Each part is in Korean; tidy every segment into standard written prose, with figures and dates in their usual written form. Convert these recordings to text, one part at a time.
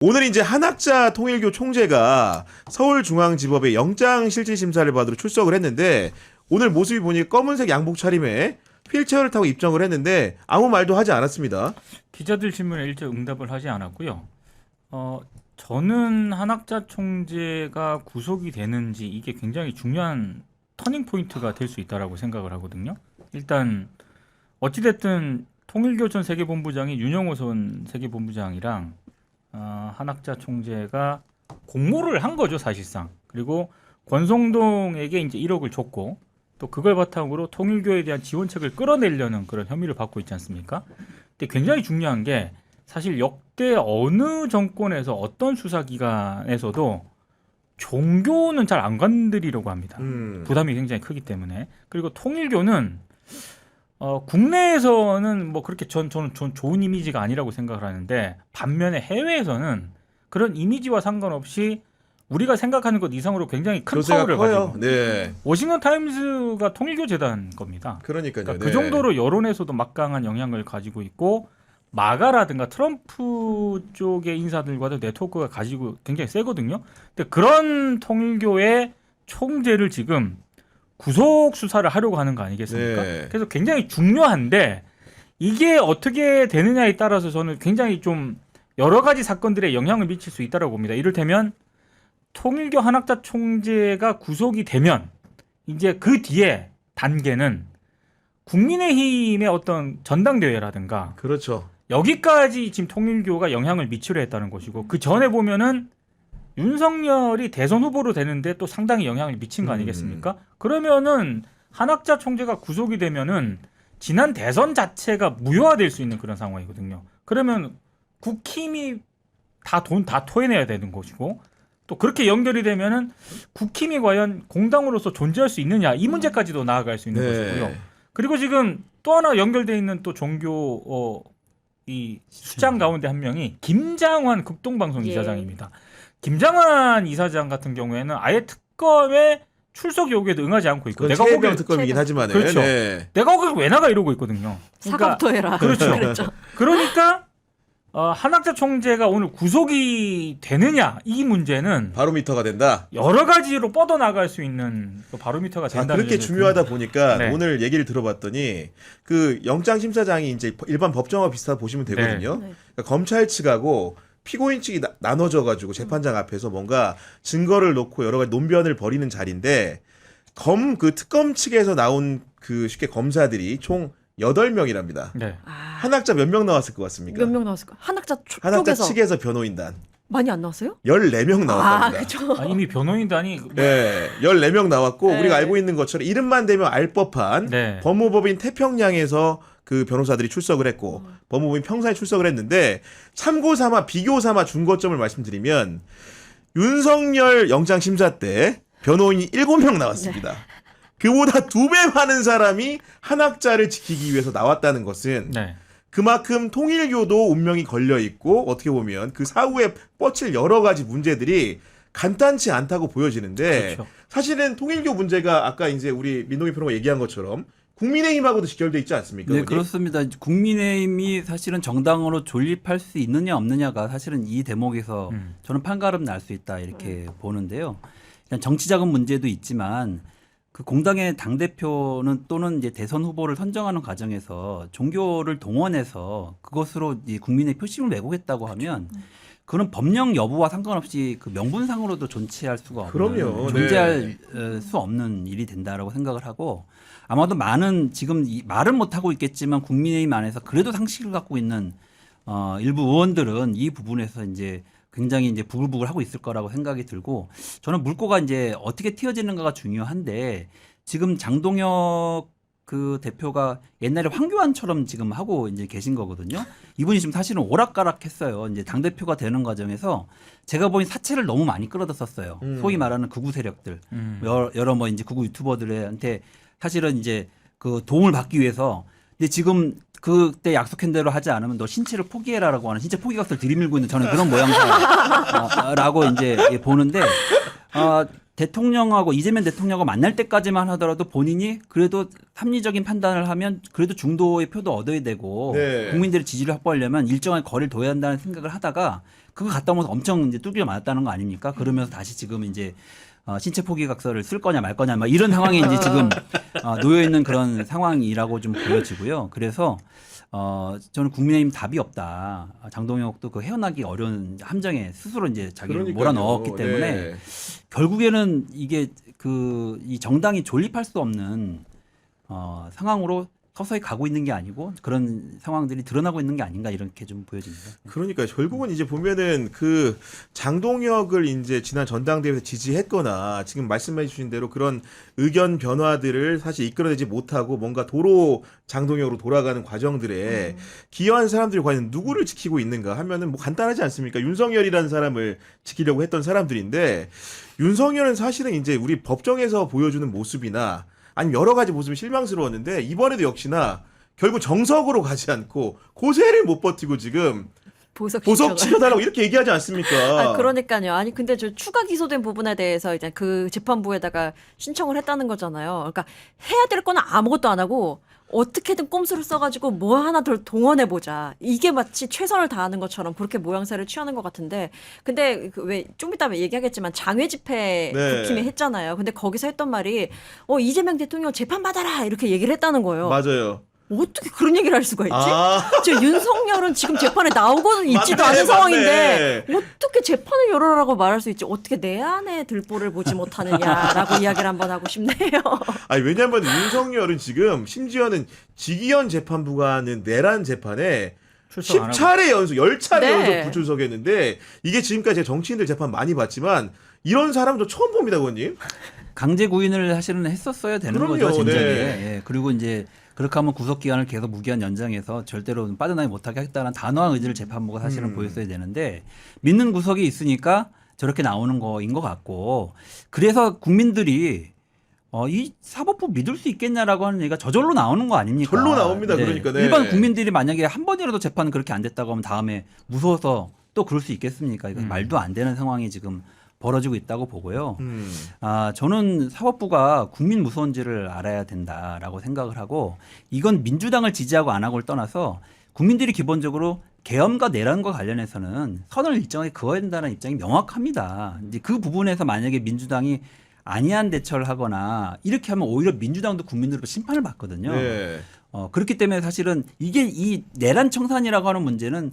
오늘 이제 한학자 통일교 총재가 서울중앙지법에 영장실질심사를 받으러 출석을 했는데 오늘 모습이 보니 검은색 양복 차림에 휠체어를 타고 입장을 했는데 아무 말도 하지 않았습니다. 기자들 질문에 일제 응답을 하지 않았고요. 저는 한학자 총재가 구속이 되는지 이게 굉장히 중요한 터닝 포인트가 될 수 있다라고 생각을 하거든요. 일단 어찌됐든 통일교 전 세계본부장이 윤영호 전 세계본부장이랑 한학자 총재가 공모를 한 거죠, 사실상. 그리고 권성동에게 이제 1억을 줬고 또 그걸 바탕으로 통일교에 대한 지원책을 끌어내려는 그런 혐의를 받고 있지 않습니까? 근데 굉장히 중요한 게 사실 역대 어느 정권에서 어떤 수사기관에서도 종교는 잘 안 건드리려고 합니다. 부담이 굉장히 크기 때문에. 그리고 통일교는 국내에서는 뭐 그렇게 저는 좋은 이미지가 아니라고 생각을 하는데 반면에 해외에서는 그런 이미지와 상관없이 우리가 생각하는 것 이상으로 굉장히 큰 파워를 가지고 네. 워싱턴 타임스가 통일교 재단 겁니다. 그러니까요. 그러니까 네. 그 정도로 여론에서도 막강한 영향을 가지고 있고 마가라든가 트럼프 쪽의 인사들과도 네트워크가 가지고 굉장히 세거든요. 근데 그런 통일교의 총재를 지금 구속 수사를 하려고 하는 거 아니겠습니까? 네. 그래서 굉장히 중요한데 이게 어떻게 되느냐에 따라서 저는 굉장히 좀 여러 가지 사건들에 영향을 미칠 수 있다고 봅니다. 이를테면 통일교 한학자 총재가 구속이 되면 이제 그 뒤에 단계는 국민의힘의 어떤 전당대회라든가 그렇죠. 여기까지 지금 통일교가 영향을 미치려 했다는 것이고 그 전에 보면은 윤석열이 대선 후보로 되는데 또 상당히 영향을 미친 거 아니겠습니까? 그러면은 한학자 총재가 구속이 되면은 지난 대선 자체가 무효화될 수 있는 그런 상황이거든요. 그러면 국힘이 다 돈 다 토해내야 되는 것이고 또 그렇게 연결이 되면은 국힘이 과연 공당으로서 존재할 수 있느냐 이 문제까지도 나아갈 수 있는 것이고요. 그리고 지금 또 하나 연결돼 있는 또 종교 이 수장 가운데 한 명이 김장환 극동방송 이사장입니다. 김장환 이사장 같은 경우에는 아예 특검에 출석 요구에도 응하지 않고 있고 내가 최혜병 특검이긴 하지만 그렇죠. 네. 내가 거기 왜 나가 이러고 있거든요. 사과부터 해라. 그렇죠. 그랬죠. 그러니까 한학자 총재가 오늘 구속이 되느냐 이 문제는 바로미터가 된다. 여러 가지로 뻗어나갈 수 있는 바로미터가 된다. 그렇게 중요하다 보니까 네. 오늘 얘기를 들어봤더니 그 영장심사장이 이제 일반 법정과 비슷하다 보시면 되거든요. 네. 그러니까 검찰 측하고 피고인 측이 나눠져 가지고 재판장 앞에서 뭔가 증거를 놓고 여러 가지 논변을 벌이는 자리인데 그 특검 측에서 나온 그 쉽게 검사들이 총 8명이랍니다. 네. 한학자 몇 명 나왔을 것 같습니까? 몇 명 나왔을까? 한학자 한학자 쪽에서 측에서 변호인단 많이 안 나왔어요? 14명 나왔답니다. 그렇죠. 이미 변호인단이 네, 14명 나왔고 네. 우리가 알고 있는 것처럼 이름만 대면 알 법한 네. 법무법인 태평양에서 그 변호사들이 출석을 했고 법무법인 평사에 출석을 했는데 참고 삼아 비교 삼아 중거점을 말씀드리면 윤석열 영장심사 때 변호인이 7명 나왔습니다. 그보다 2배 많은 사람이 한학자를 지키기 위해서 나왔다는 것은 네. 그만큼 통일교도 운명이 걸려 있고 어떻게 보면 그 사후에 뻗칠 여러 가지 문제들이 간단치 않다고 보여지는데 그렇죠. 사실은 통일교 문제가 아까 이제 우리 민동희 프로가 얘기한 것처럼 국민의힘하고도 직결돼 있지 않습니까? 네, 의원님? 그렇습니다. 국민의힘이 사실은 정당으로 존립할 수 있느냐 없느냐가 사실은 이 대목에서 저는 판가름 날 수 있다 이렇게 보는데요. 일단 정치자금 문제도 있지만 그 공당의 당대표는 또는 이제 대선 후보를 선정하는 과정에서 종교를 동원해서 그것으로 이 국민의 표심을 왜곡했다고 하면 그런 법령 여부와 상관없이 그 명분상으로도 존치할 수가 없는 그럼요. 존재할 수 없는 일이 된다라고 생각을 하고 아마도 많은 지금 말은 못하고 있겠지만 국민의힘 안에서 그래도 상식을 갖고 있는 일부 의원들은 이 부분에서 이제 굉장히 이제 부글부글 하고 있을 거라고 생각이 들고 저는 물꼬가 이제 어떻게 튀어지는가가 중요한데 지금 장동혁 그 대표가 옛날에 황교안처럼 지금 하고 이제 계신 거거든요. 이분이 지금 사실은 오락가락했어요. 이제 당 대표가 되는 과정에서 제가 보기엔 사채를 너무 많이 끌어다 썼어요. 소위 말하는 극우 세력들, 여러 뭐 이제 극우 유튜버들한테 사실은 이제 그 도움을 받기 위해서. 근데 지금 그때 약속한 대로 하지 않으면 너 신체를 포기해라라고 하는 신체 포기각서를 들이밀고 있는 저는 그런 모양새라고 이제 보는데 대통령하고 이재명 대통령하고 만날 때까지만 하더라도 본인이 그래도 합리적인 판단을 하면 그래도 중도의 표도 얻어야 되고 네. 국민들의 지지를 확보하려면 일정한 거리를 둬야 한다는 생각을 하다가 그거 갔다 오면서 엄청 이제 뚜기를 맞았다는 거 아닙니까? 그러면서 다시 지금 이제 신체 포기각서를 쓸 거냐 말 거냐 막 이런 상황에 이제 지금 놓여 있는 그런 상황이라고 좀 보여지고요. 그래서 저는 국민의힘 답이 없다. 장동혁도 그 헤어나기 어려운 함정에 스스로 이제 자기를 몰아넣었기 때문에 네. 결국에는 이게 이 정당이 존립할 수 없는 상황으로 서서히 가고 있는 게 아니고 그런 상황들이 드러나고 있는 게 아닌가 이렇게 좀 보여집니다. 그러니까 결국은 이제 보면은 그 장동혁을 이제 지난 전당대회에서 지지했거나 지금 말씀해 주신 대로 그런 의견 변화들을 사실 이끌어내지 못하고 뭔가 도로 장동혁으로 돌아가는 과정들에 기여한 사람들이 과연 누구를 지키고 있는가 하면은 뭐 간단하지 않습니까? 윤석열이라는 사람을 지키려고 했던 사람들인데 윤석열은 사실은 이제 우리 법정에서 보여주는 모습이나 아니면 여러 가지 모습이 실망스러웠는데 이번에도 역시나 결국 정석으로 가지 않고 고세를 못 버티고 지금 보석 치러달라고 이렇게 얘기하지 않습니까? 그러니까요. 아니 근데 저 추가 기소된 부분에 대해서 이제 그 재판부에다가 신청을 했다는 거잖아요. 그러니까 해야 될 거는 아무것도 안 하고 어떻게든 꼼수를 써가지고 뭐 하나 더 동원해보자. 이게 마치 최선을 다하는 것처럼 그렇게 모양새를 취하는 것 같은데 근데 왜 좀 이따 얘기하겠지만 장외 집회 네. 국힘이 했잖아요. 근데 거기서 했던 말이 이재명 대통령 재판받아라 이렇게 얘기를 했다는 거예요. 맞아요. 어떻게 그런 얘기를 할 수가 있지? 아. 지금 윤석열은 지금 재판에 나오고는 있지도 맞네, 않은 상황인데 맞네. 어떻게 재판을 열어라고 말할 수 있지? 어떻게 내 안에 들보를 보지 못하느냐라고 이야기를 한번 하고 싶네요. 아니 왜냐하면 윤석열은 지금 심지어는 직위원 재판부가 하는 내란 재판에 출석 안 하고. 10차례 연속, 10차례 네. 연속 불출석했는데 이게 지금까지 제가 정치인들 재판 많이 봤지만 이런 사람은 저 처음 봅니다, 의원님. 강제 구인을 사실은 했었어야 되는 그럼요, 거죠, 진작에. 네. 예, 그리고 이제 그렇게 하면 구속 기간을 계속 무기한 연장해서 절대로 빠져나가지 못하게 하겠다는 단호한 의지를 재판부가 사실은 보였어야 되는데 믿는 구석이 있으니까 저렇게 나오는 거인 것 같고 그래서 국민들이 이 사법부 믿을 수 있겠냐라고 하는 얘기가 저절로 나오는 거 아닙니까? 절로 나옵니다, 그러니까, 네. 일반 국민들이 만약에 한 번이라도 재판 그렇게 안 됐다고 하면 다음에 무서워서 또 그럴 수 있겠습니까? 이거 말도 안 되는 상황이 지금 벌어지고 있다고 보고요. 저는 사법부가 국민 무서운지를 알아야 된다라고 생각을 하고 이건 민주당을 지지하고 안 하고를 떠나서 국민들이 기본적으로 계엄과 내란과 관련해서는 선을 일정하게 그어야 된다는 입장이 명확합니다. 이제 그 부분에서 만약에 민주당이 안이한 대처를 하거나 이렇게 하면 오히려 민주당도 국민들로 심판을 받거든요. 네. 그렇기 때문에 사실은 이게 이 내란 청산이라고 하는 문제는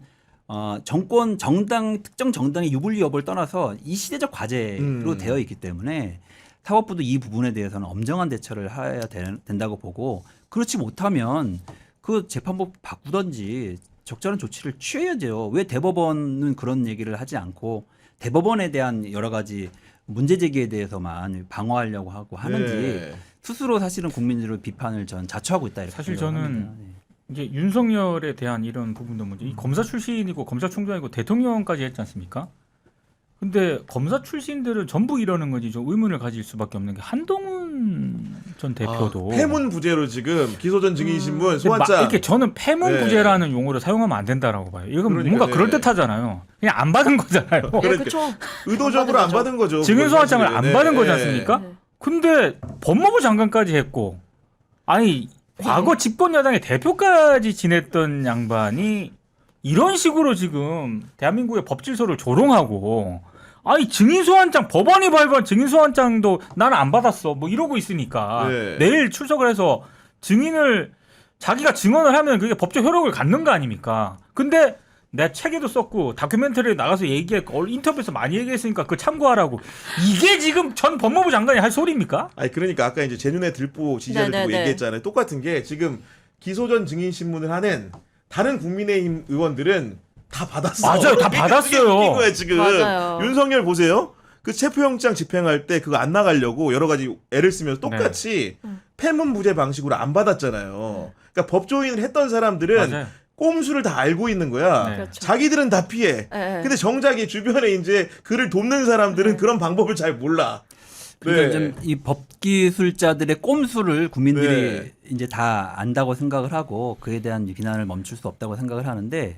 특정 정당의 유불리 여부를 떠나서 이 시대적 과제로 되어 있기 때문에 사법부도 이 부분에 대해서는 엄정한 대처를 해야 된다고 보고 그렇지 못하면 그 재판부 바꾸든지 적절한 조치를 취해야죠. 왜 대법원은 그런 얘기를 하지 않고 대법원에 대한 여러 가지 문제 제기에 대해서만 방어하려고 하고 하는지 네. 스스로 사실은 국민들의 비판을 전 자초하고 있다 이렇게 사실 생각을 저는 합니다. 네. 이제 윤석열에 대한 이런 부분도 문제. 이 검사 출신이고 검찰총장이고 대통령까지 했지 않습니까? 근데 검사 출신들은 전부 이러는 거지 좀 의문을 가질 수밖에 없는 게 한동훈 전 대표도 폐문 부재로 지금 기소전 증인신문 근데 소환장 이렇게 저는 폐문 네. 부재라는 용어를 사용하면 안 된다라고 봐요. 이건 그러니까, 뭔가 네. 그럴 듯하잖아요. 그냥 안 받은 거잖아요. 네, 그러니까. 그렇죠. 의도적으로 안 받은 거죠. 증인 소환장을 그건 안 사실은. 받은 거지 네. 않습니까? 네. 근데 법무부 장관까지 했고 아니 과거 집권 여당의 대표까지 지냈던 양반이 이런 식으로 지금 대한민국의 법질서를 조롱하고 아니 증인소환장 법원이 발부한 증인소환장도 나는 안 받았어 뭐 이러고 있으니까 네. 내일 출석을 해서 증인을 자기가 증언을 하면 그게 법적 효력을 갖는 거 아닙니까? 근데 내가 책에도 썼고 다큐멘터리에 나가서 얘기했고 인터뷰에서 많이 얘기했으니까 그거 참고하라고 이게 지금 전 법무부 장관이 할 소리입니까? 아니 그러니까 아까 이제 제 눈에 들보 지지자들 네, 두고 네, 네. 얘기했잖아요. 똑같은 게 지금 기소전 증인신문을 하는 다른 국민의힘 의원들은 다 받았어. 맞아요, 다 그게 받았어요. 웃긴 거야 지금. 맞아요. 윤석열 보세요. 그 체포영장 집행할 때 그거 안 나가려고 여러 가지 애를 쓰면서 똑같이 폐문 부재 방식으로 안 받았잖아요. 그러니까 법조인을 했던 사람들은 맞아요. 꼼수를 다 알고 있는 거야. 네. 그렇죠. 자기들은 다 피해. 네. 근데 정작 이 주변에 이제 그를 돕는 사람들은 네. 그런 방법을 잘 몰라. 그러니까 네. 좀 이 법기술자들의 꼼수를 국민들이 네. 이제 다 안다고 생각을 하고 그에 대한 비난을 멈출 수 없다고 생각을 하는데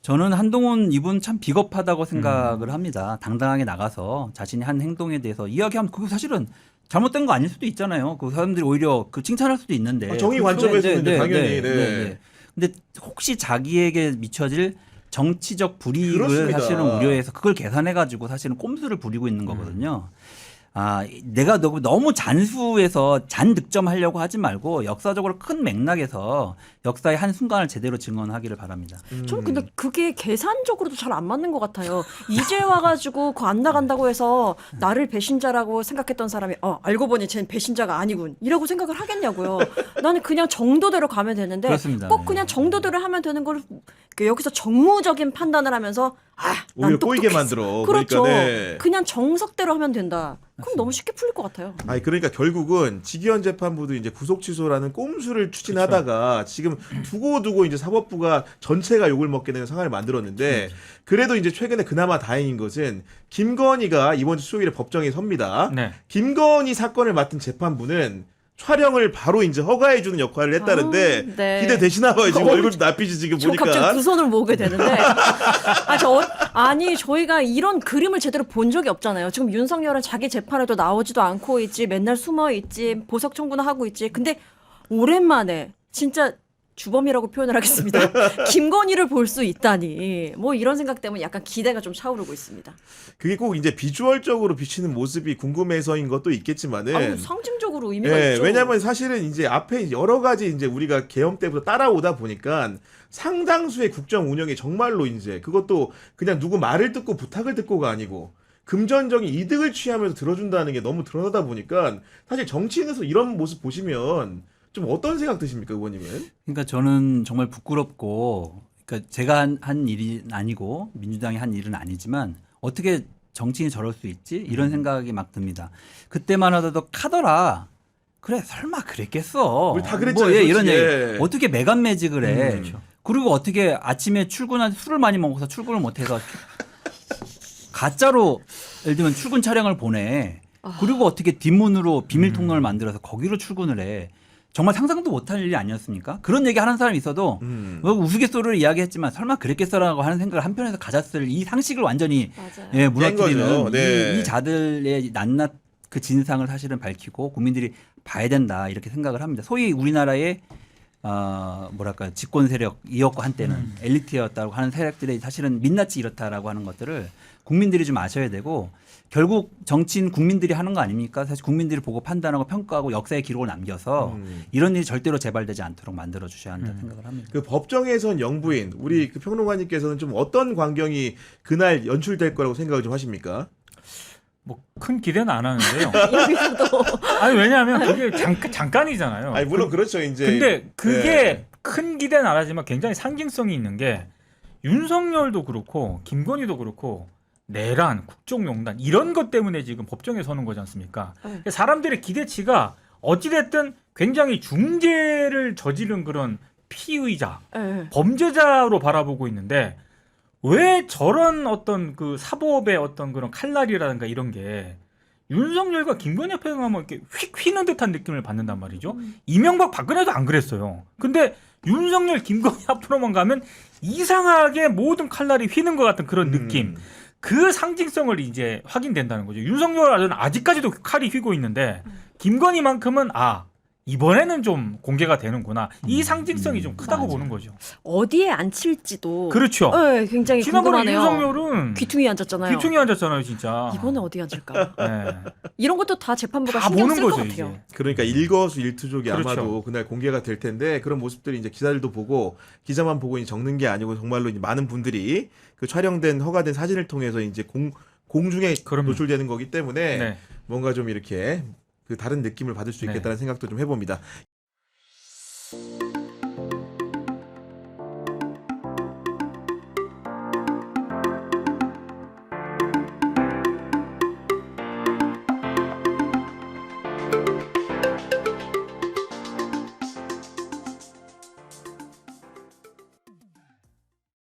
저는 한동훈 이분 참 비겁하다고 생각을 합니다. 당당하게 나가서 자신이 한 행동에 대해서 이야기하면 그거 사실은 잘못된 거 아닐 수도 있잖아요. 그 사람들이 오히려 그 칭찬할 수도 있는데. 정의 관점에서는 당연히. 네. 근데 혹시 자기에게 미쳐질 정치적 불이익을 그렇습니다. 사실은 우려해서 그걸 계산해가지고 사실은 꼼수를 부리고 있는 거거든요. 아, 내가 너무 잔수해서 잔득점하려고 하지 말고 역사적으로 큰 맥락에서 역사의 한 순간을 제대로 증언하기를 바랍니다. 저는 근데 그게 계산적으로도 잘 안 맞는 것 같아요. 이제 와가지고 그 안 나간다고 해서 나를 배신자라고 생각했던 사람이 알고 보니 쟤는 배신자가 아니군 이라고 생각을 하겠냐고요. 나는 그냥 정도대로 가면 되는데 그렇습니다. 꼭 그냥 정도대로 하면 되는 걸 여기서 정무적인 판단을 하면서 난 오히려 꼬이게 똑똑했어. 만들어. 그렇죠. 그러니까, 네. 그냥 정석대로 하면 된다. 그럼 너무 쉽게 풀릴 것 같아요. 아니 그러니까 결국은 직위원 재판부도 이제 구속 취소라는 꼼수를 추진하다가 지금 두고 이제 사법부가 전체가 욕을 먹게 되는 상황을 만들었는데 그래도 이제 최근에 그나마 다행인 것은 김건희가 이번 주 수요일에 법정에 섭니다. 네. 김건희 사건을 맡은 재판부는 촬영을 바로 이제 허가해주는 역할을 했다는데 네. 기대되시나 봐요. 지금 얼굴 낯빛이 지금 저 보니까. 갑자기 두 손을 모으게 되는데 아니 저희가 이런 그림을 제대로 본 적이 없잖아요. 지금 윤석열은 자기 재판에도 나오지도 않고 있지, 맨날 숨어 있지, 보석 청구나 하고 있지. 근데 오랜만에 진짜 주범이라고 표현을 하겠습니다. 김건희를 볼 수 있다니 뭐 이런 생각 때문에 약간 기대가 좀 차오르고 있습니다. 그게 꼭 이제 비주얼적으로 비치는 모습이 궁금해서인 것도 있겠지만은 상징적으로 의미가 예, 있죠. 왜냐하면 사실은 이제 앞에 여러 가지 이제 우리가 계엄 때부터 따라오다 보니까 상당수의 국정 운영이 정말로 이제 그것도 그냥 누구 말을 듣고 부탁을 듣고가 아니고 금전적인 이득을 취하면서 들어준다는 게 너무 드러나다 보니까 사실 정치인에서 이런 모습 보시면 좀 어떤 생각 드십니까, 의원님은? 그러니까 저는 정말 부끄럽고, 그러니까 제가 한 일이 아니고 민주당이 한 일은 아니지만 어떻게 정치인이 저럴 수 있지? 이런 생각이 막 듭니다. 그때만 하더라도 카더라. 그래 설마 그랬겠어. 우리 다 그랬잖아요, 뭐, 이런 솔직히. 얘기. 어떻게 매간매직을 해. 그렇죠. 그리고 어떻게 아침에 출근한 술을 많이 먹어서 출근을 못해서 가짜로 예를 들면 출근 차량을 보내. 그리고 어떻게 뒷문으로 비밀 통로를 만들어서 거기로 출근을 해. 정말 상상도 못할 일이 아니었습니까? 그런 얘기 하는 사람이 있어도 뭐 우스갯소리를 이야기했지만 설마 그랬겠어라고 하는 생각을 한편에서 가졌을 이 상식을 완전히 맞아요. 예, 깬 거죠. 무너뜨리는 네. 이 자들의 낱낱 그 진상을 사실은 밝히고 국민들이 봐야 된다 이렇게 생각을 합니다. 소위 우리나라의 뭐랄까 집권 세력 이었고 한때는 엘리트였다고 하는 세력들이 사실은 민낯이 이렇다라고 하는 것들을 국민들이 좀 아셔야 되고 결국 정치인 국민들이 하는 거 아닙니까? 사실 국민들이 보고 판단하고 평가하고 역사의 기록을 남겨서 이런 일이 절대로 재발되지 않도록 만들어 주셔야 한다 생각을 합니다. 그 법정에선 영부인 우리 그 평론가님께서는 좀 어떤 광경이 그날 연출될 거라고 생각을 좀 하십니까? 뭐 큰 기대는 안 하는데요. 아니 왜냐하면 그게 잠깐이잖아요. 아니 물론 그렇죠 이제. 근데 그게 네. 큰 기대는 안 하지만 굉장히 상징성이 있는 게 윤석열도 그렇고 김건희도 그렇고 내란, 국정농단 이런 것 때문에 지금 법정에 서는 거지 않습니까? 사람들의 기대치가 어찌됐든 굉장히 중죄를 저지른 그런 피의자, 범죄자로 바라보고 있는데 왜 저런 어떤 그 사법의 어떤 그런 칼날이라든가 이런 게 윤석열과 김건희 앞에 가면 이렇게 휙 휘는 듯한 느낌을 받는단 말이죠. 이명박 박근혜도 안 그랬어요. 근데 윤석열 김건희 앞으로만 가면 이상하게 모든 칼날이 휘는 것 같은 그런 느낌. 그 상징성을 이제 확인된다는 거죠. 윤석열은 아직까지도 칼이 휘고 있는데 김건희만큼은 이번에는 좀 공개가 되는구나. 이 상징성이 좀 크다고 보는 거죠. 어디에 앉힐지도 그렇죠. 네, 굉장히 지난번에 궁금하네요. 윤석열은 귀퉁이 앉았잖아요. 귀퉁이 앉았잖아요, 진짜. 이번에 어디 앉을까? 네. 이런 것도 다 재판부가 다 신경 보는 쓸 것 거죠, 같아요. 이제. 그러니까 일거수일투족이 그렇죠. 아마도 그날 공개가 될 텐데 그런 모습들이 이제 기자들도 보고 기자만 보고 이제 적는 게 아니고 정말로 이제 많은 분들이 그 촬영된 허가된 사진을 통해서 이제 공중에 그럼요. 노출되는 거기 때문에 네. 뭔가 좀 이렇게 그 다른 느낌을 받을 수 있겠다는 생각도 좀 해봅니다.